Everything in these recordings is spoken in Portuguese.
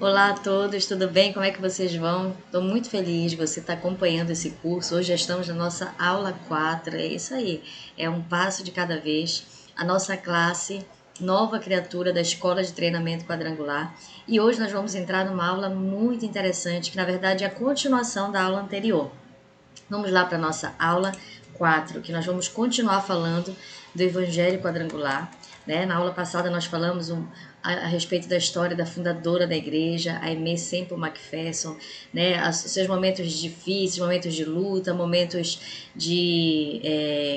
Olá a todos, tudo bem? Como é que vocês vão? Estou muito feliz de você estar acompanhando esse curso. Hoje já estamos na nossa aula 4. É isso aí, é um passo de cada vez. A nossa classe Nova Criatura da Escola de Treinamento Quadrangular. E hoje nós vamos entrar numa aula muito interessante, que na verdade é a continuação da aula anterior. Vamos lá para a nossa aula 4, que nós vamos continuar falando do Evangelho Quadrangular. Né? Na aula passada nós falamos a respeito da história da fundadora da igreja, a Aimee Semple McPherson, né? Os seus momentos difíceis, momentos de luta, momentos de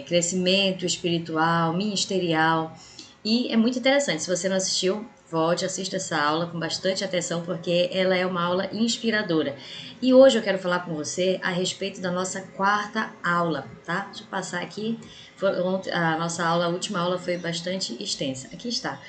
crescimento espiritual, ministerial. E é muito interessante, se você não assistiu, volte, assista essa aula com bastante atenção, porque ela é uma aula inspiradora. E hoje eu quero falar com você a respeito da nossa quarta aula, tá? Deixa eu passar aqui. A nossa aula, a última aula foi bastante extensa. Aqui está.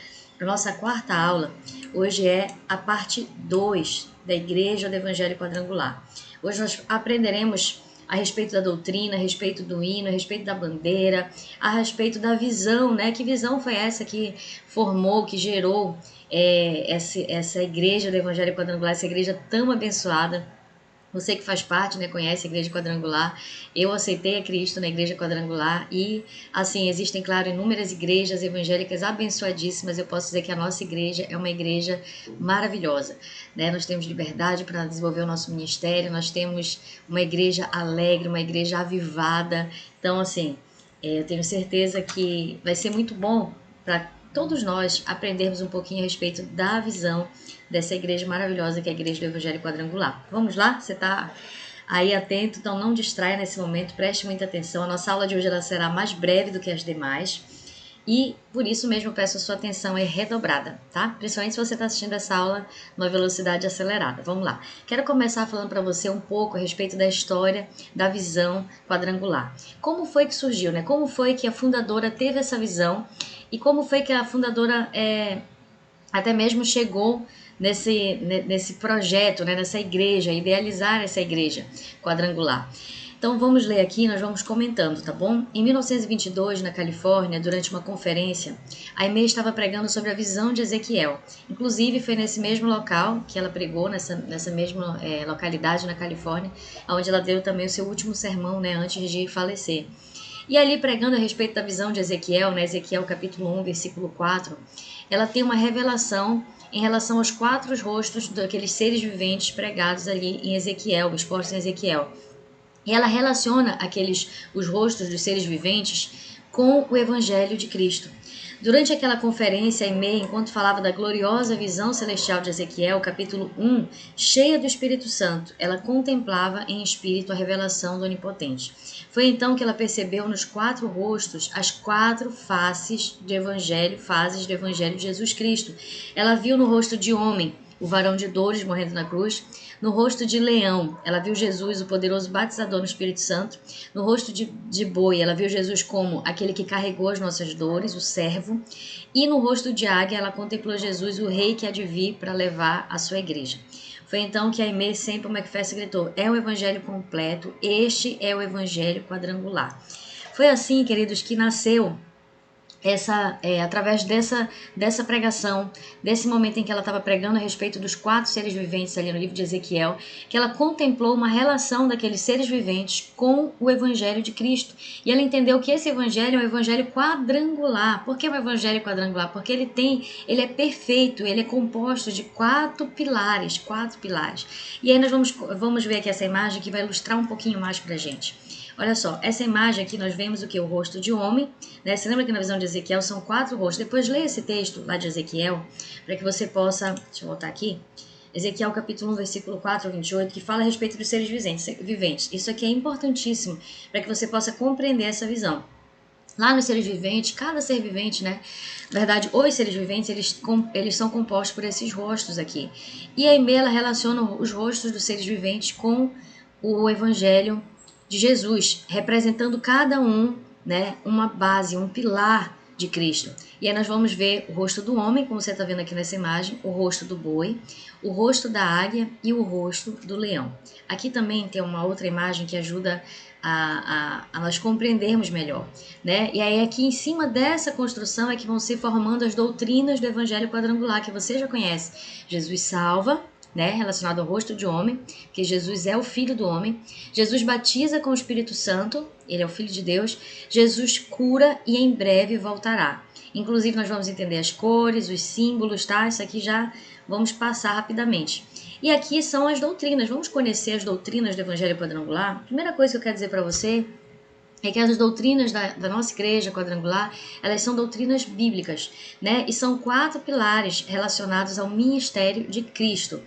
A nossa quarta aula hoje é a parte 2 da Igreja do Evangelho Quadrangular. Hoje nós aprenderemos a respeito da doutrina, a respeito do hino, a respeito da bandeira, a respeito da visão, né? Que visão foi essa que formou, que gerou essa igreja do Evangelho Quadrangular, essa igreja tão abençoada. Você que faz parte, né, conhece a Igreja Quadrangular. Eu aceitei a Cristo na Igreja Quadrangular e, assim, existem, claro, inúmeras igrejas evangélicas abençoadíssimas. Eu posso dizer que a nossa igreja é uma igreja maravilhosa, né? Nós temos liberdade para desenvolver o nosso ministério, nós temos uma igreja alegre, uma igreja avivada. Então, assim, eu tenho certeza que vai ser muito bom para todos nós aprendermos um pouquinho a respeito da visão dessa igreja maravilhosa que é a Igreja do Evangelho Quadrangular. Vamos lá? Você está aí atento, então não distraia nesse momento, preste muita atenção. A nossa aula de hoje ela será mais breve do que as demais e por isso mesmo eu peço a sua atenção redobrada, tá? Principalmente se você está assistindo essa aula numa velocidade acelerada. Vamos lá. Quero começar falando para você um pouco a respeito da história da visão quadrangular. Como foi que surgiu, né? Como foi que a fundadora teve essa visão e como foi que a fundadora até mesmo chegou nesse projeto, né, nessa igreja, idealizar essa igreja quadrangular. Então vamos ler aqui, nós vamos comentando, tá bom? Em 1922, na Califórnia, durante uma conferência, a Aimee estava pregando sobre a visão de Ezequiel. Inclusive foi nesse mesmo local que ela pregou, nessa mesma localidade na Califórnia, onde ela deu também o seu último sermão, né, antes de falecer. E ali pregando a respeito da visão de Ezequiel, né, Ezequiel capítulo 1, versículo 4, ela tem uma revelação em relação aos 4 rostos daqueles seres viventes pregados ali em Ezequiel, expostos em Ezequiel. E ela relaciona os rostos dos seres viventes com o Evangelho de Cristo. Durante aquela conferência, Aimee, enquanto falava da gloriosa visão celestial de Ezequiel, capítulo 1, cheia do Espírito Santo, ela contemplava em espírito a revelação do Onipotente. Foi então que ela percebeu nos 4 rostos as 4 faces do fases do Evangelho de Jesus Cristo. Ela viu no rosto de homem o varão de dores morrendo na cruz. No rosto de leão, ela viu Jesus, o poderoso batizador no Espírito Santo. No rosto de boi, ela viu Jesus como aquele que carregou as nossas dores, o servo. E no rosto de águia, ela contemplou Jesus, o rei que há de vir para levar a sua igreja. Foi então que a Aimee Semple McPherson gritou: é o evangelho completo, este é o evangelho quadrangular. Foi assim, queridos, que nasceu através dessa pregação, desse momento em que ela estava pregando a respeito dos 4 seres viventes ali no livro de Ezequiel, que ela contemplou uma relação daqueles seres viventes com o Evangelho de Cristo. E ela entendeu que esse Evangelho é um Evangelho quadrangular. Por que um Evangelho quadrangular? Porque ele é perfeito, ele é composto de 4 pilares, 4 pilares. E aí nós vamos ver aqui essa imagem que vai ilustrar um pouquinho mais pra gente. Olha só, essa imagem aqui nós vemos o que? O rosto de homem, né? Você lembra que na visão de Ezequiel são 4 rostos. Depois leia esse texto lá de Ezequiel, para que você possa, deixa eu voltar aqui, Ezequiel capítulo 1, versículo 4 a 28, que fala a respeito dos seres viventes. Isso aqui é importantíssimo, para que você possa compreender essa visão. Lá nos seres viventes, cada ser vivente, né? Na verdade, os seres viventes, eles são compostos por esses rostos aqui. E a Aimee, ela relaciona os rostos dos seres viventes com o Evangelho de Jesus, representando cada um, né, uma base, um pilar de Cristo. E aí nós vamos ver o rosto do homem, como você está vendo aqui nessa imagem, o rosto do boi, o rosto da águia e o rosto do leão. Aqui também tem uma outra imagem que ajuda a nós compreendermos melhor, né? E aí aqui em cima dessa construção é que vão se formando as doutrinas do Evangelho quadrangular, que você já conhece. Jesus salva, né, relacionado ao rosto de homem, que Jesus é o Filho do homem. Jesus batiza com o Espírito Santo, ele é o Filho de Deus. Jesus cura e em breve voltará. Inclusive nós vamos entender as cores, os símbolos, tá? Isso aqui já vamos passar rapidamente. E aqui são as doutrinas. Vamos conhecer as doutrinas do Evangelho Quadrangular. A primeira coisa que eu quero dizer para você é que as doutrinas da nossa igreja quadrangular, elas são doutrinas bíblicas, né? E são 4 pilares relacionados ao ministério de Cristo.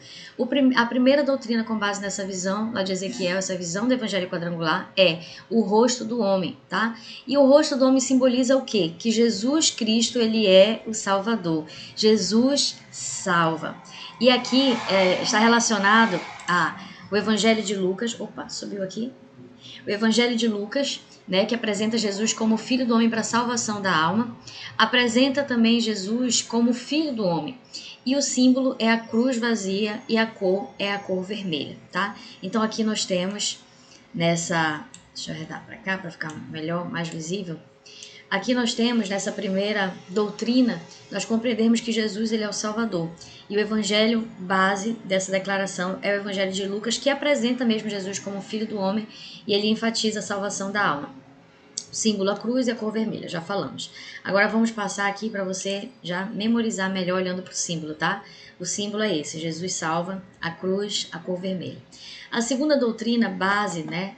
A primeira doutrina com base nessa visão, lá de Ezequiel, essa visão do evangelho quadrangular, é o rosto do homem, tá? E o rosto do homem simboliza o quê? Que Jesus Cristo, ele é o Salvador. Jesus salva. E aqui está relacionado o evangelho de Lucas. Opa, subiu aqui. O Evangelho de Lucas, né, que apresenta Jesus como Filho do Homem para a salvação da alma, apresenta também Jesus como Filho do Homem. E o símbolo é a cruz vazia e a cor é a cor vermelha, tá? Então aqui nós temos nessa... Deixa eu arredar para cá para ficar melhor, mais visível. Aqui nós temos, nessa primeira doutrina, nós compreendemos que Jesus ele é o Salvador. E o evangelho base dessa declaração é o evangelho de Lucas, que apresenta mesmo Jesus como Filho do Homem e ele enfatiza a salvação da alma. O símbolo, a cruz e a cor vermelha, já falamos. Agora vamos passar aqui para você já memorizar melhor olhando para o símbolo, tá? O símbolo é esse, Jesus salva, a cruz, a cor vermelha. A segunda doutrina base, né,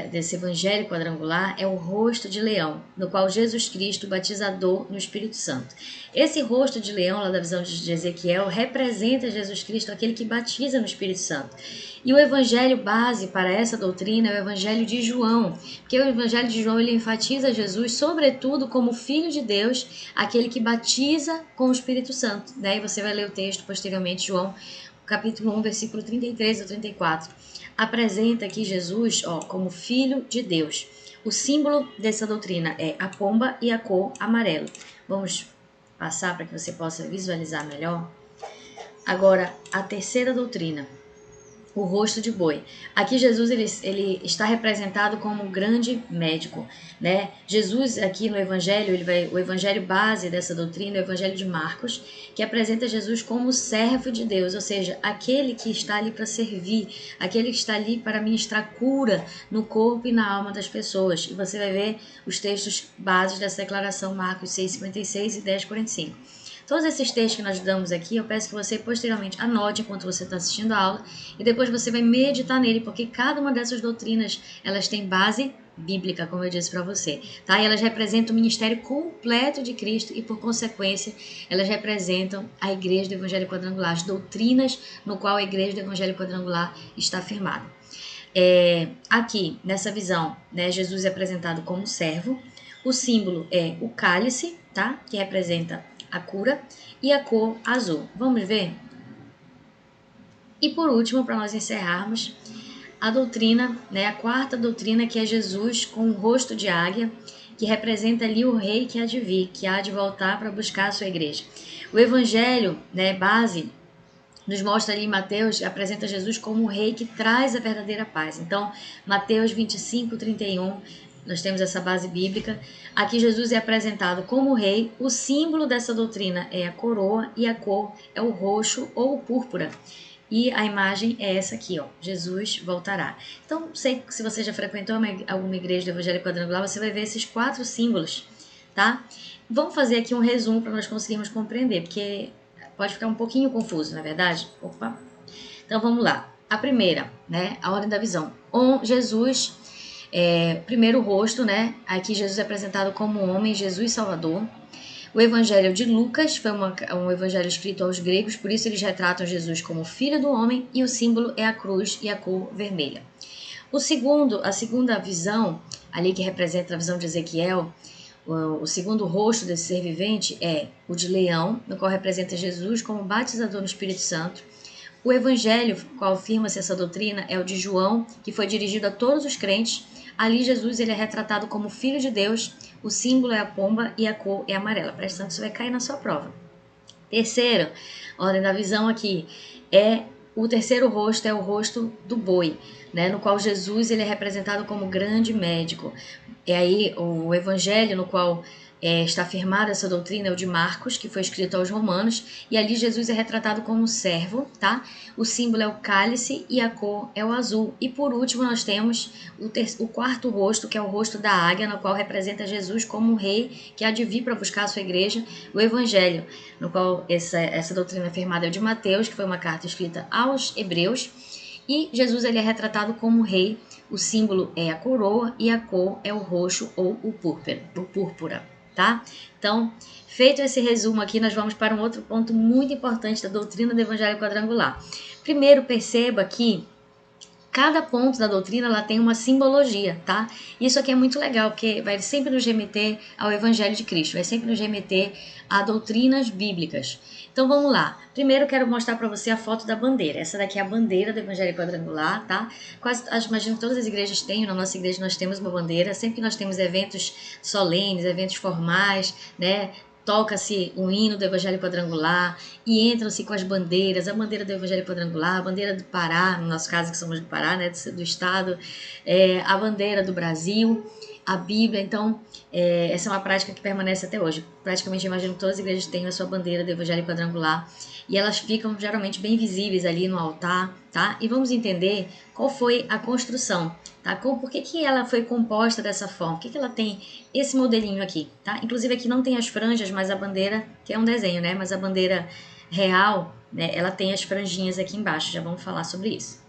desse evangelho quadrangular é o rosto de leão, no qual Jesus Cristo, batizador no Espírito Santo. Esse rosto de leão, lá da visão de Ezequiel, representa Jesus Cristo, aquele que batiza no Espírito Santo. E o evangelho base para essa doutrina é o evangelho de João, porque o evangelho de João ele enfatiza Jesus, sobretudo, como Filho de Deus, aquele que batiza com o Espírito Santo. Daí você vai ler o texto posteriormente, João, capítulo 1, versículo 33 a 34. Apresenta aqui Jesus como Filho de Deus. O símbolo dessa doutrina é a pomba e a cor amarelo. Vamos passar para que você possa visualizar melhor. Agora, a terceira doutrina, o rosto de boi. Aqui Jesus ele está representado como um grande médico, né? Jesus aqui no evangelho, o evangelho base dessa doutrina é o evangelho de Marcos, que apresenta Jesus como servo de Deus, ou seja, aquele que está ali para servir, aquele que está ali para ministrar cura no corpo e na alma das pessoas. E você vai ver os textos bases dessa declaração, Marcos 6:56 e 10:45. Todos esses textos que nós damos aqui, eu peço que você posteriormente anote enquanto você está assistindo a aula e depois você vai meditar nele, porque cada uma dessas doutrinas, elas têm base bíblica, como eu disse para você, tá? E elas representam o ministério completo de Cristo e, por consequência, elas representam a Igreja do Evangelho Quadrangular, as doutrinas no qual a Igreja do Evangelho Quadrangular está firmada. Aqui, nessa visão, né, Jesus é apresentado como servo, o símbolo é o cálice, tá? Que representa a cura, e a cor azul. Vamos ver? E por último, para nós encerrarmos, a doutrina, né, a quarta doutrina, que é Jesus com o rosto de águia, que representa ali o rei que há de vir, que há de voltar para buscar a sua igreja. O evangelho, né, base, nos mostra ali em Mateus, apresenta Jesus como o rei que traz a verdadeira paz. Então, Mateus 25:31, nós temos essa base bíblica. Aqui Jesus é apresentado como rei. O símbolo dessa doutrina é a coroa e a cor é o roxo ou o púrpura. E a imagem é essa aqui, ó, Jesus voltará. Então, sei que se você já frequentou alguma igreja do Evangelho Quadrangular, você vai ver esses 4 símbolos, tá? Vamos fazer aqui um resumo para nós conseguirmos compreender, porque pode ficar um pouquinho confuso, não é verdade? Opa! Então, vamos lá. A primeira, né, a ordem da visão. Jesus... primeiro o rosto, né? Aqui Jesus é apresentado como homem, Jesus Salvador. O evangelho de Lucas foi um evangelho escrito aos gregos, por isso eles retratam Jesus como Filho do Homem e o símbolo é a cruz e a cor vermelha. A segunda visão, ali que representa a visão de Ezequiel, o segundo rosto desse ser vivente é o de leão, no qual representa Jesus como batizador no Espírito Santo. O evangelho, qual afirma-se essa doutrina, é o de João, que foi dirigido a todos os crentes. Ali Jesus ele é retratado como Filho de Deus, o símbolo é a pomba e a cor é amarela. Presta atenção que isso vai cair na sua prova. Terceiro, ordem da visão aqui, o terceiro rosto é o rosto do boi, né, no qual Jesus ele é representado como grande médico. É aí o evangelho no qual está firmada essa doutrina é o de Marcos, que foi escrito aos romanos, e ali Jesus é retratado como servo, tá? O símbolo é o cálice e a cor é o azul. E por último nós temos o quarto rosto, que é o rosto da águia, no qual representa Jesus como um rei que há de vir para buscar a sua igreja, o evangelho, no qual essa doutrina é firmada é o de Mateus, que foi uma carta escrita aos hebreus, e Jesus ele é retratado como rei. O símbolo é a coroa e a cor é o roxo ou o púrpura, tá? Então, feito esse resumo aqui, nós vamos para um outro ponto muito importante da doutrina do Evangelho Quadrangular. Primeiro, perceba que cada ponto da doutrina ela tem uma simbologia, tá? Isso aqui é muito legal, porque vai sempre nos remeter ao Evangelho de Cristo, vai sempre nos remeter a doutrinas bíblicas. Então vamos lá. Primeiro quero mostrar para você a foto da bandeira. Essa daqui é a bandeira do Evangelho Quadrangular, tá? Imagino que todas as igrejas têm, na nossa igreja nós temos uma bandeira. Sempre que nós temos eventos solenes, eventos formais, né? Toca-se um hino do Evangelho Quadrangular e entram-se com as bandeiras, a bandeira do Evangelho Quadrangular, a bandeira do Pará, no nosso caso que somos do Pará, né, do estado, a bandeira do Brasil, a Bíblia. Então, essa é uma prática que permanece até hoje. Praticamente, eu imagino que todas as igrejas têm a sua bandeira do Evangelho Quadrangular e elas ficam geralmente bem visíveis ali no altar, tá? E vamos entender qual foi a construção, tá? Por que ela foi composta dessa forma? Por que ela tem esse modelinho aqui, tá? Inclusive aqui não tem as franjas, mas a bandeira, que é um desenho, né? Mas a bandeira real, né? Ela tem as franjinhas aqui embaixo, já vamos falar sobre isso.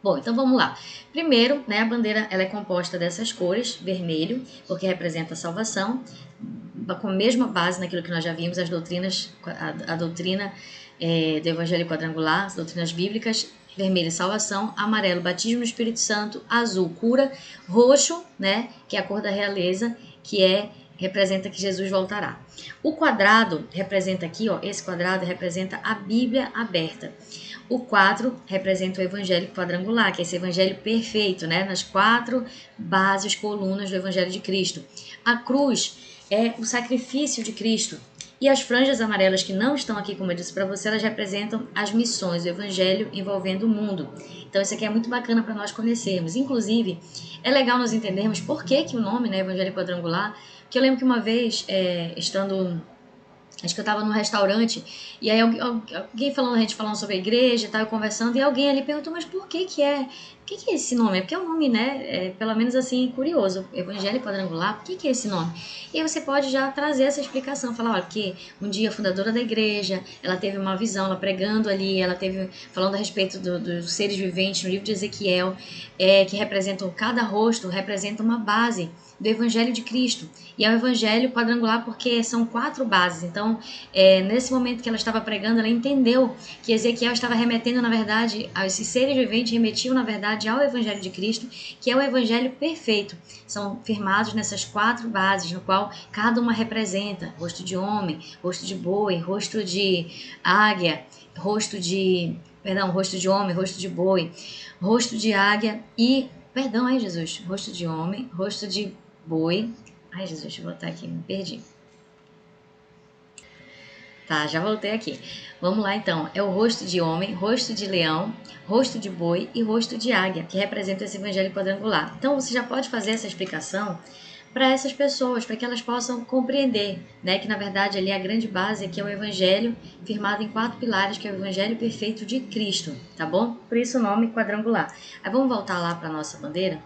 Bom, então vamos lá. Primeiro, né, a bandeira ela é composta dessas cores, vermelho, porque representa a salvação, com a mesma base naquilo que nós já vimos, as doutrinas, a doutrina do Evangelho Quadrangular, as doutrinas bíblicas. Vermelho, salvação; amarelo, batismo no Espírito Santo; azul, cura; roxo, né, que é a cor da realeza, que representa que Jesus voltará. O quadrado representa aqui, ó, esse quadrado representa a Bíblia aberta. O 4 representa o Evangelho Quadrangular, que é esse Evangelho perfeito, né, nas 4 bases, colunas do Evangelho de Cristo. A cruz é o sacrifício de Cristo. E as franjas amarelas que não estão aqui, como eu disse para você, elas representam as missões do Evangelho envolvendo o mundo. Então isso aqui é muito bacana para nós conhecermos. Inclusive, é legal nós entendermos por que o nome, né, Evangelho Quadrangular, que eu lembro que uma vez, estando... Acho que eu estava num restaurante e aí alguém a gente falando sobre a igreja e tal, conversando, e alguém ali perguntou, mas por que é esse nome? É porque é um nome, né, pelo menos assim, curioso, Evangelho Quadrangular, por que é esse nome? E aí você pode já trazer essa explicação, falar, olha, porque um dia a fundadora da igreja, ela teve uma visão, ela pregando ali, ela teve, falando a respeito dos seres viventes no livro de Ezequiel, que representam, cada rosto representa uma base do Evangelho de Cristo. E é o Evangelho Quadrangular porque são 4 bases. Então, nesse momento que ela estava pregando, ela entendeu que Ezequiel estava remetendo, na verdade, a esses seres viventes, remetiam, na verdade, ao Evangelho de Cristo, que é o Evangelho perfeito. São firmados nessas 4 bases, no qual cada uma representa rosto de homem, rosto de boi, rosto de águia, rosto de homem, rosto de boi, rosto de águia e... Perdão, ai Jesus, rosto de homem, rosto de boi. Ai Jesus, deixa eu botar aqui, me perdi. Tá, já voltei aqui. Vamos lá então. É o rosto de homem, rosto de leão, rosto de boi e rosto de águia, que representa esse Evangelho Quadrangular. Então você já pode fazer essa explicação para essas pessoas, para que elas possam compreender, né, que na verdade ali a grande base aqui é o Evangelho firmado em 4 pilares, que é o Evangelho perfeito de Cristo, tá bom? Por isso o nome quadrangular. Aí vamos voltar lá para a nossa bandeira.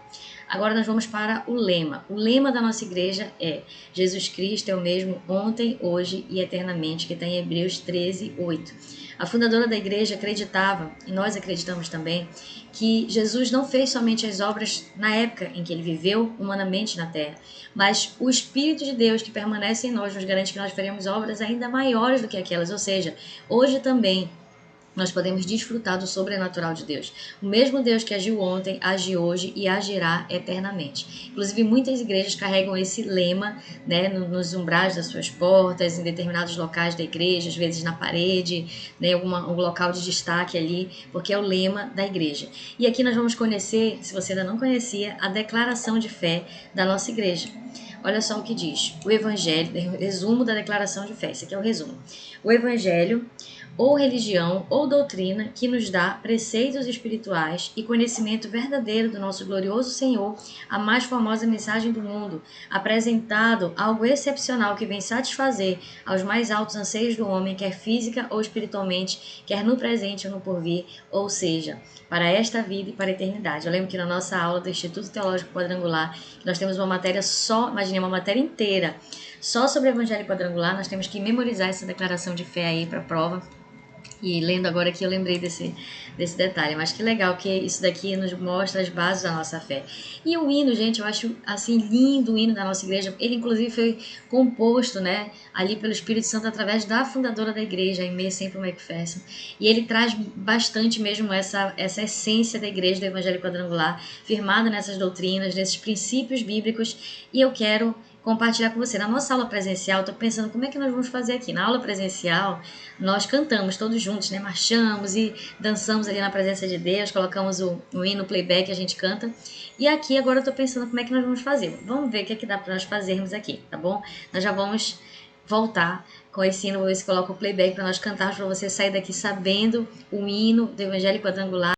Agora nós vamos para o lema. O lema da nossa igreja é: Jesus Cristo é o mesmo ontem, hoje e eternamente, que está em Hebreus 13, 8. A fundadora da igreja acreditava, e nós acreditamos também, que Jesus não fez somente as obras na época em que ele viveu humanamente na terra, mas o Espírito de Deus que permanece em nós nos garante que nós faremos obras ainda maiores do que aquelas. Ou seja, hoje também nós podemos desfrutar do sobrenatural de Deus. O mesmo Deus que agiu ontem, age hoje e agirá eternamente. Inclusive, muitas igrejas carregam esse lema, né, nos umbrais das suas portas, em determinados locais da igreja, às vezes na parede, né, um local de destaque ali, porque é o lema da igreja. E aqui nós vamos conhecer, se você ainda não conhecia, a declaração de fé da nossa igreja. Olha só o que diz o Evangelho, resumo da declaração de fé. Esse aqui é o resumo. O Evangelho, ou religião ou doutrina que nos dá preceitos espirituais e conhecimento verdadeiro do nosso glorioso Senhor, a mais formosa mensagem do mundo, apresentado algo excepcional que vem satisfazer aos mais altos anseios do homem, quer física ou espiritualmente, quer no presente ou no porvir, ou seja, para esta vida e para a eternidade. Eu lembro que na nossa aula do Instituto Teológico Quadrangular, nós temos uma matéria só, imaginei uma matéria inteira, só sobre o Evangelho Quadrangular. Nós temos que memorizar essa declaração de fé aí para a prova. E lendo agora aqui eu lembrei desse detalhe, mas que legal que isso daqui nos mostra as bases da nossa fé. E o hino, gente, eu acho assim lindo o hino da nossa igreja. Ele inclusive foi composto, né, ali pelo Espírito Santo através da fundadora da igreja, a Aimee Semple McPherson. E ele traz bastante mesmo essa essência da igreja do Evangelho Quadrangular, firmada nessas doutrinas, nesses princípios bíblicos. E eu quero compartilhar com você. Na nossa aula presencial, estou pensando como é que nós vamos fazer aqui. Na aula presencial, nós cantamos todos juntos, né? Marchamos e dançamos ali na presença de Deus, colocamos o hino playback, a gente canta. E aqui agora eu estou pensando como é que nós vamos fazer. Vamos ver o que é que dá para nós fazermos aqui, tá bom? Nós já vamos voltar com esse hino, vou ver se coloca o playback para nós cantarmos, para você sair daqui sabendo o hino do Evangelho Quadrangular.